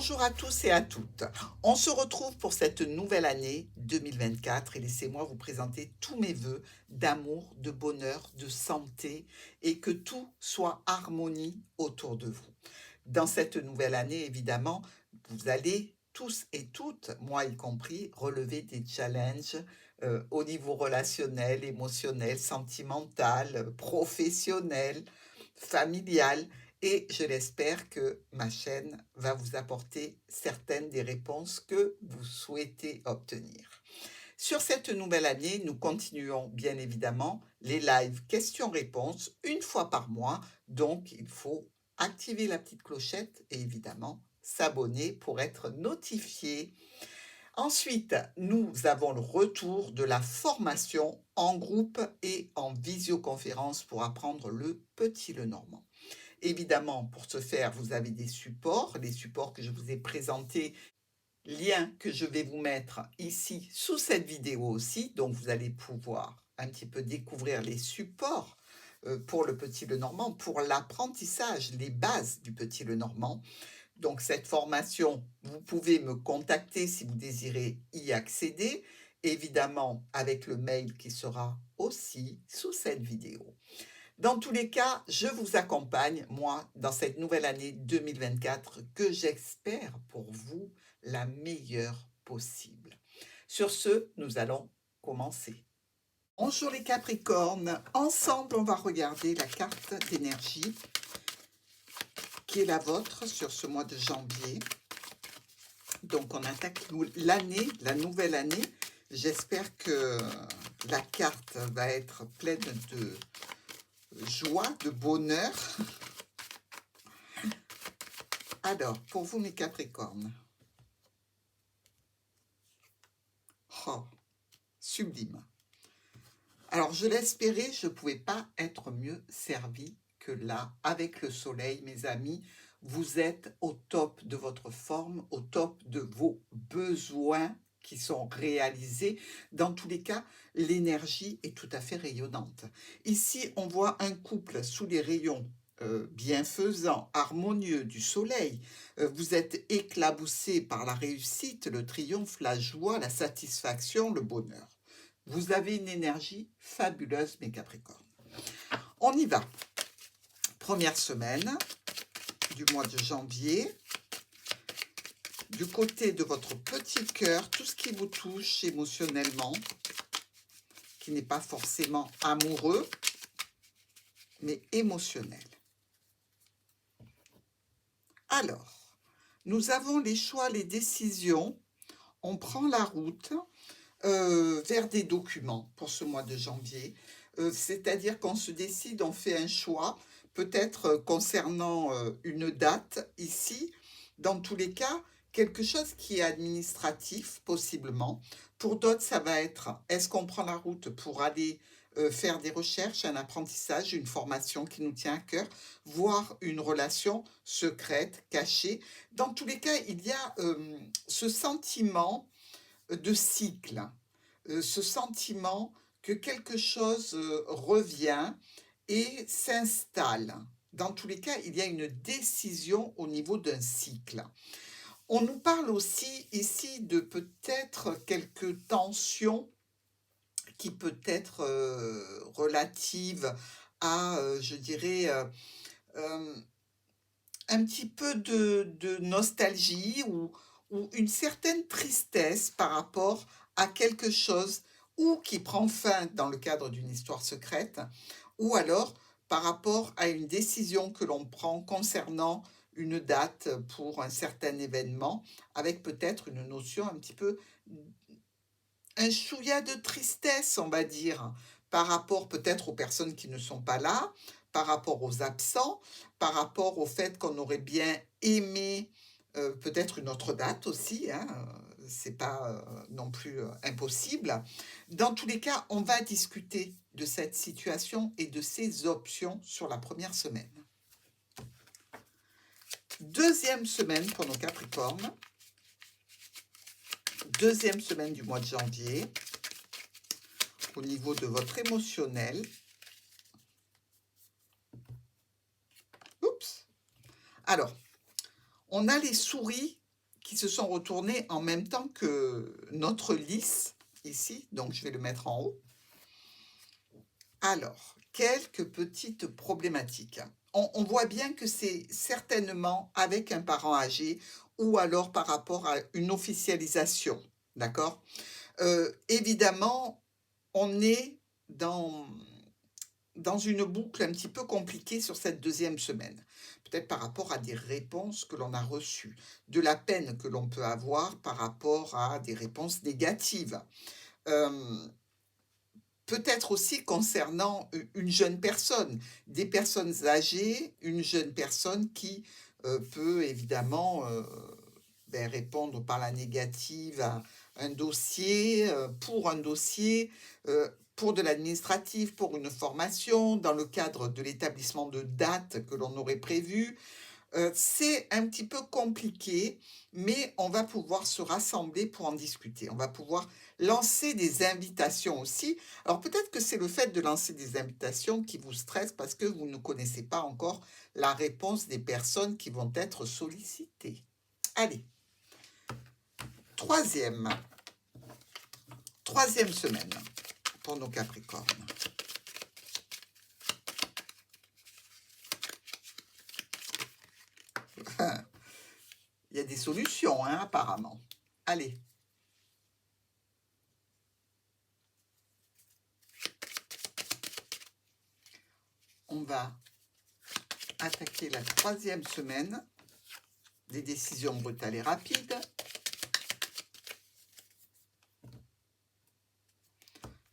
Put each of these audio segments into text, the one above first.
Bonjour à tous et à toutes. On se retrouve pour cette nouvelle année 2024 et laissez-moi vous présenter tous mes vœux d'amour, de bonheur, de santé et que tout soit harmonie autour de vous. Dans cette nouvelle année, évidemment, vous allez tous et toutes, moi y compris, relever des challenges au niveau relationnel, émotionnel, sentimental, professionnel, familial. Et je l'espère que ma chaîne va vous apporter certaines des réponses que vous souhaitez obtenir. Sur cette nouvelle année, nous continuons bien évidemment les lives questions-réponses une fois par mois. Donc, il faut activer la petite clochette et évidemment s'abonner pour être notifié. Ensuite, nous avons le retour de la formation en groupe et en visioconférence pour apprendre le petit Lenormand. Évidemment, pour ce faire, vous avez des supports, les supports que je vous ai présentés, lien que je vais vous mettre ici sous cette vidéo aussi, donc vous allez pouvoir un petit peu découvrir les supports pour le petit Lenormand, pour l'apprentissage, les bases du petit Lenormand. Donc cette formation, vous pouvez me contacter si vous désirez y accéder, évidemment avec le mail qui sera aussi sous cette vidéo. Dans tous les cas, je vous accompagne, moi, dans cette nouvelle année 2024 que j'espère pour vous la meilleure possible. Sur ce, nous allons commencer. Bonjour les Capricornes, ensemble on va regarder la carte d'énergie qui est la vôtre sur ce mois de janvier. Donc on attaque l'année, la nouvelle année. J'espère que la carte va être pleine de joie, de bonheur. Alors, pour vous mes Capricornes. Oh, sublime. Alors, je l'espérais, je ne pouvais pas être mieux servi que là, avec le soleil, mes amis. Vous êtes au top de votre forme, au top de vos besoins qui sont réalisés. Dans tous les cas, l'énergie est tout à fait rayonnante. Ici, on voit un couple sous les rayons bienfaisant, harmonieux du soleil. Vous êtes éclaboussé par la réussite, le triomphe, la joie, la satisfaction, le bonheur. Vous avez une énergie fabuleuse, mes Capricornes. On y va. Première semaine du mois de janvier. Du côté de votre petit cœur, tout ce qui vous touche émotionnellement, qui n'est pas forcément amoureux, mais émotionnel. Alors, nous avons les choix, les décisions. On prend la route vers des documents pour ce mois de janvier. C'est-à-dire qu'on se décide, on fait un choix, peut-être concernant une date ici. Dans tous les cas, quelque chose qui est administratif, possiblement. Pour d'autres, ça va être, est-ce qu'on prend la route pour aller faire des recherches, un apprentissage, une formation qui nous tient à cœur, voire une relation secrète, cachée. Dans tous les cas, il y a ce sentiment de cycle, ce sentiment que quelque chose revient et s'installe. Dans tous les cas, il y a une décision au niveau d'un cycle. On nous parle aussi ici de peut-être quelques tensions qui peut être relative à, je dirais, un petit peu de nostalgie ou une certaine tristesse par rapport à quelque chose ou qui prend fin dans le cadre d'une histoire secrète, ou alors par rapport à une décision que l'on prend concernant une date pour un certain événement, avec peut-être une notion un petit peu, un chouïa de tristesse, on va dire, par rapport peut-être aux personnes qui ne sont pas là, par rapport aux absents, par rapport au fait qu'on aurait bien aimé peut-être une autre date aussi, hein, c'est pas non plus impossible. Dans tous les cas, on va discuter de cette situation et de ses options sur la première semaine. Deuxième semaine pour nos Capricornes. Deuxième semaine du mois de janvier. Au niveau de votre émotionnel. Oups. Alors, on a les souris qui se sont retournés en même temps que notre lys, ici. Donc, je vais le mettre en haut. Alors, quelques petites problématiques. On voit bien que c'est certainement avec un parent âgé ou alors par rapport à une officialisation, d'accord? Évidemment, on est dans une boucle un petit peu compliquée sur cette deuxième semaine. Peut-être par rapport à des réponses que l'on a reçues, de la peine que l'on peut avoir par rapport à des réponses négatives. Peut-être aussi concernant une jeune personne, des personnes âgées, une jeune personne qui peut évidemment répondre par la négative à un dossier, pour un dossier, pour de l'administratif, pour une formation, dans le cadre de l'établissement de dates que l'on aurait prévu. C'est un petit peu compliqué, mais on va pouvoir se rassembler pour en discuter. On va pouvoir lancer des invitations aussi. Alors peut-être que c'est le fait de lancer des invitations qui vous stresse parce que vous ne connaissez pas encore la réponse des personnes qui vont être sollicitées. Allez, troisième semaine pour nos Capricornes. Il y a des solutions, hein, apparemment. Allez. On va attaquer la troisième semaine des décisions brutales et rapides.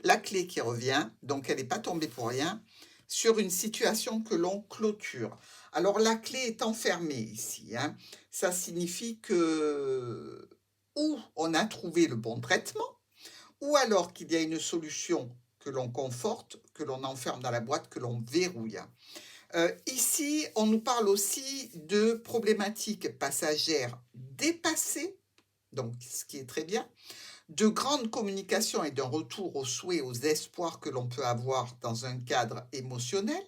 La clé qui revient, donc elle n'est pas tombée pour rien, sur une situation que l'on clôture. Alors la clé est enfermée ici, hein. Ça signifie que ou on a trouvé le bon traitement, ou alors qu'il y a une solution que l'on conforte, que l'on enferme dans la boîte, que l'on verrouille. Ici, on nous parle aussi de problématiques passagères dépassées, donc ce qui est très bien, de grandes communications et d'un retour aux souhaits, aux espoirs que l'on peut avoir dans un cadre émotionnel.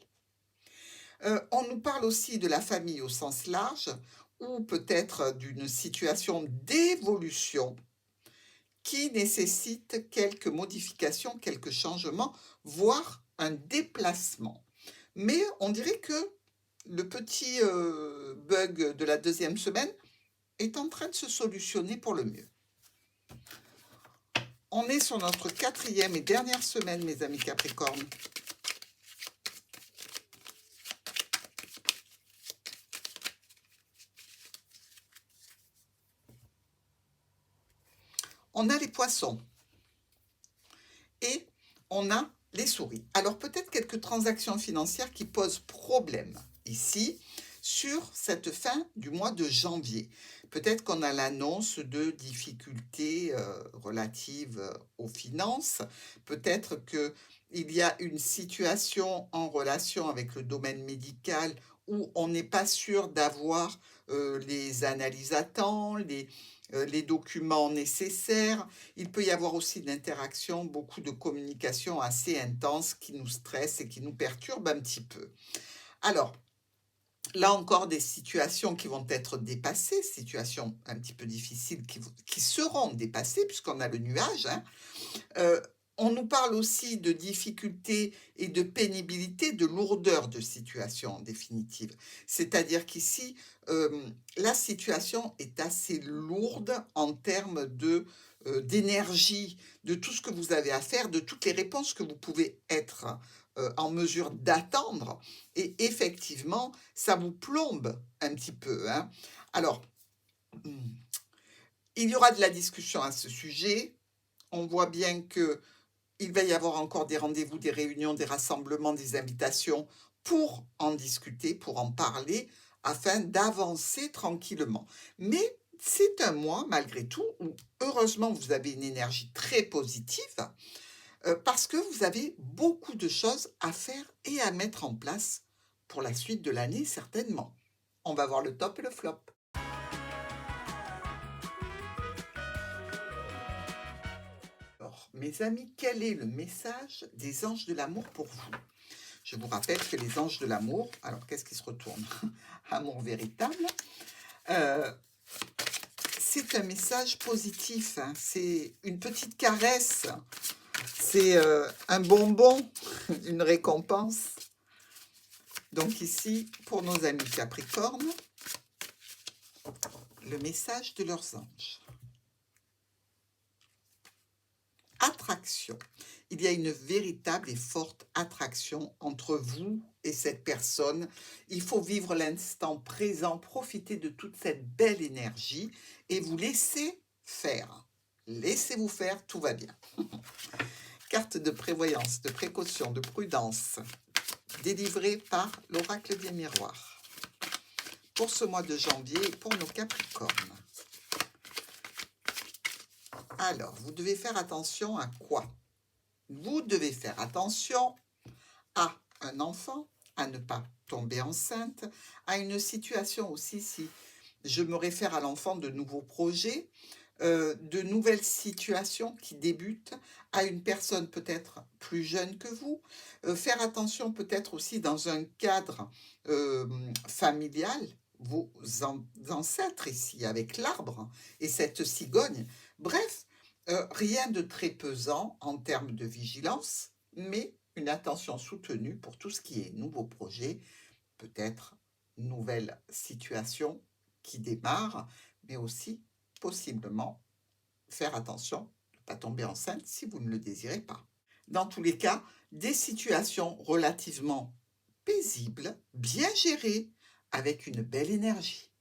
On nous parle aussi de la famille au sens large, ou peut-être d'une situation d'évolution qui nécessite quelques modifications, quelques changements, voire un déplacement. Mais on dirait que le petit bug de la deuxième semaine est en train de se solutionner pour le mieux. On est sur notre quatrième et dernière semaine, mes amis Capricornes. On a les poissons et on a les souris. Alors peut-être quelques transactions financières qui posent problème ici sur cette fin du mois de janvier. Peut-être qu'on a l'annonce de difficultés relatives aux finances. Peut-être qu'il y a une situation en relation avec le domaine médical où on n'est pas sûr d'avoir les analyses à temps, les documents nécessaires. Il peut y avoir aussi de l'interaction, beaucoup de communication assez intense qui nous stresse et qui nous perturbe un petit peu. Alors, là encore, des situations qui vont être dépassées, situations un petit peu difficiles qui seront dépassées puisqu'on a le nuage, hein. On nous parle aussi de difficultés et de pénibilité, de lourdeur de situation en définitive. C'est-à-dire qu'ici, la situation est assez lourde en termes d'énergie, de tout ce que vous avez à faire, de toutes les réponses que vous pouvez être en mesure d'attendre. Et effectivement, ça vous plombe un petit peu, hein. Alors, il y aura de la discussion à ce sujet. On voit bien que il va y avoir encore des rendez-vous, des réunions, des rassemblements, des invitations pour en discuter, pour en parler, afin d'avancer tranquillement. Mais c'est un mois, malgré tout, où heureusement vous avez une énergie très positive, parce que vous avez beaucoup de choses à faire et à mettre en place pour la suite de l'année, certainement. On va voir le top et le flop. Alors, mes amis, quel est le message des anges de l'amour pour vous? Je vous rappelle que les anges de l'amour, alors qu'est-ce qui se retourne? Amour véritable. c'est un message positif, hein. C'est une petite caresse, c'est un bonbon, une récompense. Donc ici, pour nos amis Capricorne, le message de leurs anges. Attraction. Il y a une véritable et forte attraction entre vous et cette personne. Il faut vivre l'instant présent, profiter de toute cette belle énergie et vous laisser faire. Laissez-vous faire, tout va bien. Carte de prévoyance, de précaution, de prudence, délivrée par l'oracle des miroirs. Pour ce mois de janvier et pour nos Capricornes. Alors, vous devez faire attention à quoi? Vous devez faire attention à un enfant, à ne pas tomber enceinte, à une situation aussi, si je me réfère à l'enfant, de nouveaux projets, de nouvelles situations qui débutent, à une personne peut-être plus jeune que vous. Faire attention peut-être aussi dans un cadre familial, vos ancêtres ici, avec l'arbre et cette cigogne. Bref, rien de très pesant en termes de vigilance, mais une attention soutenue pour tout ce qui est nouveaux projets, peut-être nouvelle situation qui démarre, mais aussi possiblement faire attention de ne pas tomber enceinte si vous ne le désirez pas. Dans tous les cas, des situations relativement paisibles, bien gérées, avec une belle énergie.